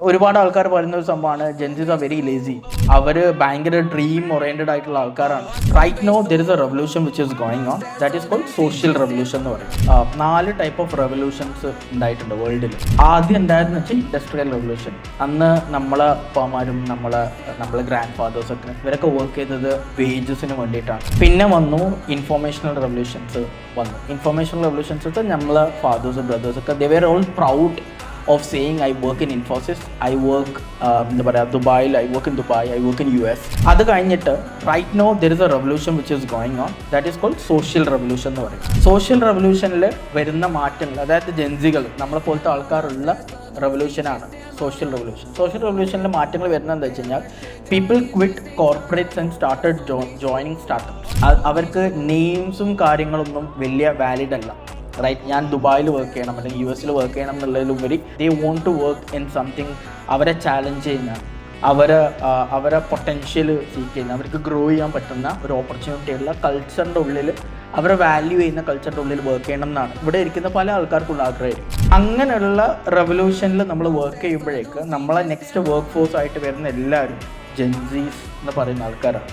ഒരുപാട് ആൾക്കാർ പറയുന്ന ഒരു സംഭവമാണ് ജെൻസീസ് ആർ വെരി ലേസി. അവർ ഭയങ്കര ഡ്രീം ഓറിയന്റഡ് ആയിട്ടുള്ള ആൾക്കാരാണ്. Right now there is a revolution which is going on, that is called social revolution എന്ന് പറയും. 4 ടൈപ്പ് ഓഫ് റെവല്യൂഷൻസ് ഉണ്ടായിട്ടുണ്ട് വേൾഡിൽ. ആദ്യം ഉണ്ടായതെന്ന് വെച്ചാൽ ഇൻഡസ്ട്രിയൽ റെവല്യൂഷൻ. അന്ന് നമ്മളെ അപ്പമാരും നമ്മളെ ഗ്രാൻഡ് ഫാദേഴ്സൊക്കെ ഇവരൊക്കെ വർക്ക് ചെയ്തത് വേജസിന് വേണ്ടിയിട്ടാണ്. പിന്നെ വന്നു ഇൻഫോർമേഷണൽ റെവല്യൂഷൻസ് വന്നു. ഇൻഫോർമേഷണൽ റെവല്യൂഷൻസ് നമ്മളെ ഫാദേഴ്സ് ബ്രദേഴ്സൊക്കെ they were all proud of saying I work in Infosys, I work Dubai, I work in Dubai, I work in US. അത് കഴിഞ്ഞിട്ട് right now there is a revolution which is going on, that is called social revolution എന്ന് പറയും. Social റെവല്യൂഷനിൽ വരുന്ന മാറ്റങ്ങൾ, അതായത് ജെൻസികൾ നമ്മളെ പോലത്തെ ആൾക്കാരുള്ള റെവല്യൂഷനാണ് social revolution. Social റെവല്യൂഷനിലെ മാറ്റങ്ങൾ വരുന്നത് എന്താ വെച്ച് കഴിഞ്ഞാൽ people quit corporates and started joining startups. അവർക്ക് നെയിംസും കാര്യങ്ങളൊന്നും വലിയ വാലിഡ് അല്ല. റൈറ്റ്, ഞാൻ ദുബായിൽ വർക്ക് ചെയ്യണം അല്ലെങ്കിൽ യു എസിൽ വർക്ക് ചെയ്യണം എന്നുള്ളതിലുപരി they want to work in something അവരെ ചാലഞ്ച് ചെയ്യുന്ന, അവരെ പൊട്ടൻഷ്യൽ സീക്ക് ചെയ്യുന്ന, അവർക്ക് ഗ്രോ ചെയ്യാൻ പറ്റുന്ന ഒരു ഓപ്പർച്യൂണിറ്റി ഉള്ള കൾച്ചറിൻ്റെ ഉള്ളിൽ, അവരെ വാല്യൂ ചെയ്യുന്ന കൾച്ചറിൻ്റെ ഉള്ളിൽ വർക്ക് ചെയ്യണം എന്നാണ് ഇവിടെ ഇരിക്കുന്ന പല ആൾക്കാർക്കുള്ള ആഗ്രഹമായിരിക്കും. അങ്ങനെയുള്ള റെവല്യൂഷനിൽ നമ്മൾ വർക്ക് ചെയ്യുമ്പോഴേക്ക് നമ്മളെ നെക്സ്റ്റ് വർക്ക് ഫോഴ്സ് ആയിട്ട് വരുന്ന എല്ലാവരും ജെൻസീസ് എന്ന് പറയുന്ന ആൾക്കാരാണ്.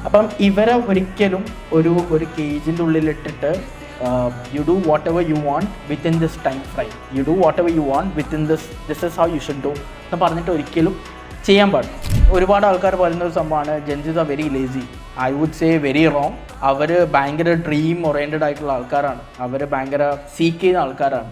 അപ്പം ഇവരെ ഒരിക്കലും ഒരു കേജിൻ്റെ ഉള്ളിലിട്ടിട്ട് you do whatever you want within this time frame, you do whatever you want within this is how you should do എന്ന് പറഞ്ഞിട്ട് ഒരിക്കലും ചെയ്യാൻ പാടില്ല. ഒരുപാട് ആൾക്കാർ പറയുന്ന ഒരു സംഭവമാണ് Gen Zs are very lazy. I would say very wrong. അവർ ഭയങ്കര ഡ്രീം ഓറിയന്റഡ് ആയിട്ടുള്ള ആൾക്കാരാണ്. അവർ ഭയങ്കര സീക്ക് ചെയ്യുന്ന ആൾക്കാരാണ്.